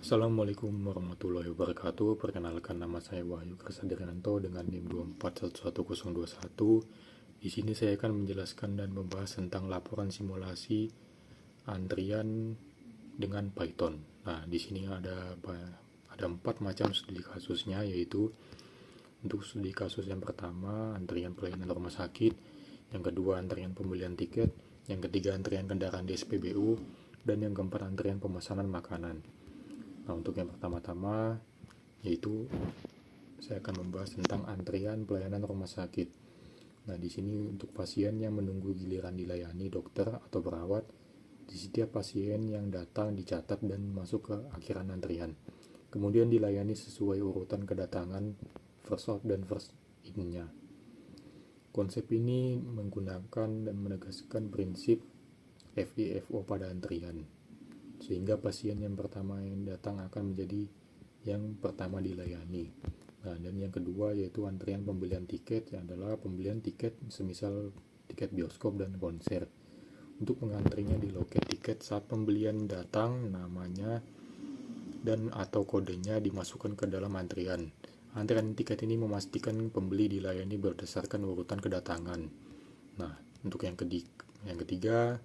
Assalamualaikum warahmatullahi wabarakatuh. Perkenalkan, nama saya Wahyu Krisadirianto dengan NIM 2411021. Di sini saya akan menjelaskan dan membahas tentang laporan simulasi antrian dengan Python. Nah, di sini ada 4 macam studi kasusnya, yaitu untuk studi kasus yang pertama antrian pelayanan rumah sakit, yang kedua antrian pembelian tiket, yang ketiga antrian kendaraan di SPBU, dan yang keempat antrian pemesanan makanan. Nah, untuk yang pertama-tama yaitu saya akan membahas tentang antrian pelayanan rumah sakit. Nah, di sini untuk pasien yang menunggu giliran dilayani dokter atau perawat, di setiap pasien yang datang dicatat dan masuk ke akhiran antrian. Kemudian dilayani sesuai urutan kedatangan, first out dan first in-nya. Konsep ini menggunakan dan menegaskan prinsip FIFO pada antrian, sehingga pasien yang pertama yang datang akan menjadi yang pertama dilayani. Nah, dan yang kedua yaitu antrian pembelian tiket, yang adalah pembelian tiket semisal tiket bioskop dan konser. Untuk mengantrinya di loket tiket, saat pembelian datang, namanya dan atau kodenya dimasukkan ke dalam antrian. Antrian tiket ini memastikan pembeli dilayani berdasarkan urutan kedatangan. Nah, untuk yang ketiga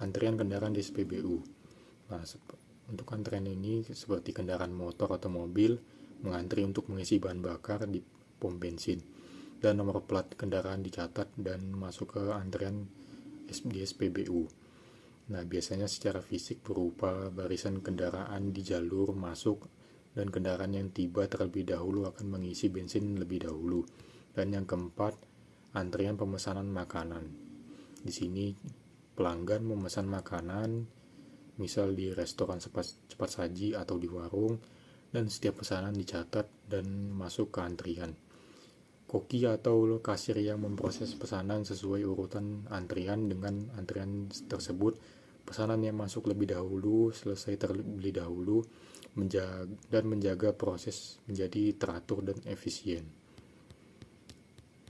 antrian kendaraan di SPBU. Nah, untuk antrian ini seperti kendaraan motor atau mobil mengantri untuk mengisi bahan bakar di pom bensin, dan nomor plat kendaraan dicatat dan masuk ke antrian di SPBU. Nah, biasanya secara fisik berupa barisan kendaraan di jalur masuk, dan kendaraan yang tiba terlebih dahulu akan mengisi bensin lebih dahulu. Dan yang keempat, antrian pemesanan makanan. Di sini pelanggan memesan makanan, misal di restoran cepat saji atau di warung, dan setiap pesanan dicatat dan masuk ke antrian. Koki atau kasir yang memproses pesanan sesuai urutan antrian. Dengan antrian tersebut, pesanan yang masuk lebih dahulu selesai terlebih dahulu, dan menjaga proses menjadi teratur dan efisien.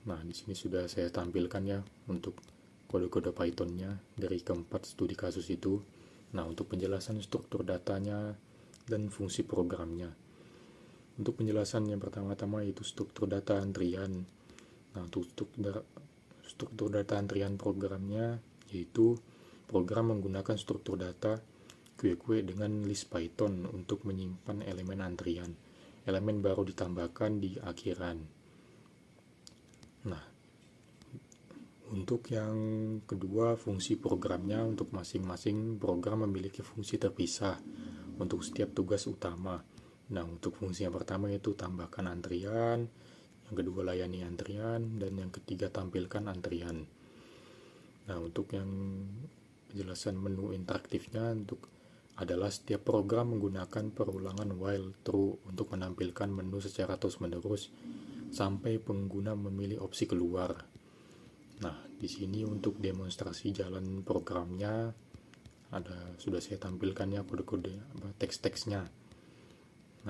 Nah, di sini sudah saya tampilkan ya untuk kode-kode Python-nya dari keempat studi kasus itu. Nah, untuk penjelasan struktur datanya dan fungsi programnya. Untuk penjelasan yang pertama-tama yaitu struktur data antrian. Nah, untuk struktur data antrian programnya yaitu program menggunakan struktur data kue-kue dengan list Python untuk menyimpan elemen antrian. Elemen baru ditambahkan di akhiran. Nah, untuk yang kedua, fungsi programnya. Untuk masing-masing program memiliki fungsi terpisah untuk setiap tugas utama. Nah, untuk fungsi yang pertama yaitu tambahkan antrian, yang kedua layani antrian, dan yang ketiga tampilkan antrian. Nah, untuk yang penjelasan menu interaktifnya adalah setiap program menggunakan perulangan while true untuk menampilkan menu secara terus-menerus sampai pengguna memilih opsi keluar. Nah, di sini untuk demonstrasi jalan programnya sudah saya tampilkan ya kode-kode teks-teksnya.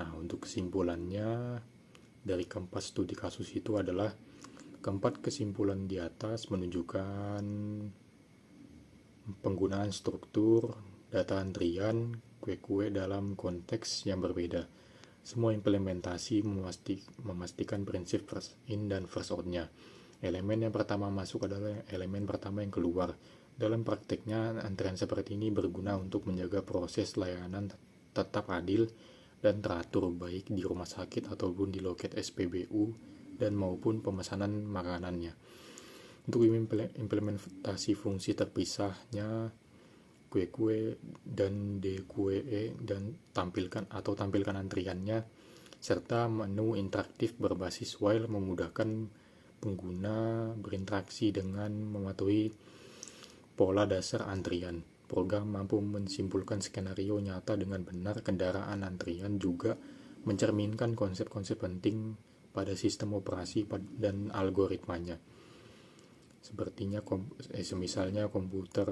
Nah, untuk kesimpulannya dari keempat studi kasus itu adalah keempat kesimpulan di atas menunjukkan penggunaan struktur data antrian kue-kue dalam konteks yang berbeda. Semua implementasi memastikan prinsip first in dan first out-nya. Elemen yang pertama masuk adalah elemen pertama yang keluar. Dalam prakteknya, antrian seperti ini berguna untuk menjaga proses layanan tetap adil dan teratur, baik di rumah sakit ataupun di loket SPBU dan maupun pemesanan makanannya. Untuk implementasi fungsi terpisahnya kue-kue dan DQE dan tampilkan antriannya, serta menu interaktif berbasis while memudahkan pengguna berinteraksi dengan mematuhi pola dasar antrian. Program mampu menyimpulkan skenario nyata dengan benar. Kendaraan antrian juga mencerminkan konsep-konsep penting pada sistem operasi dan algoritmanya. Misalnya komputer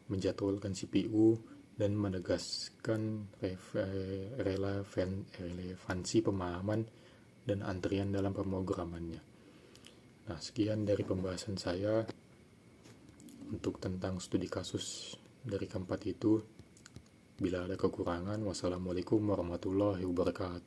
menjadwalkan CPU dan menegaskan relevansi pemahaman dan antrian dalam pemrogramannya. Nah, sekian dari pembahasan saya untuk tentang studi kasus dari keempat itu. Bila ada kekurangan, wassalamualaikum warahmatullahi wabarakatuh.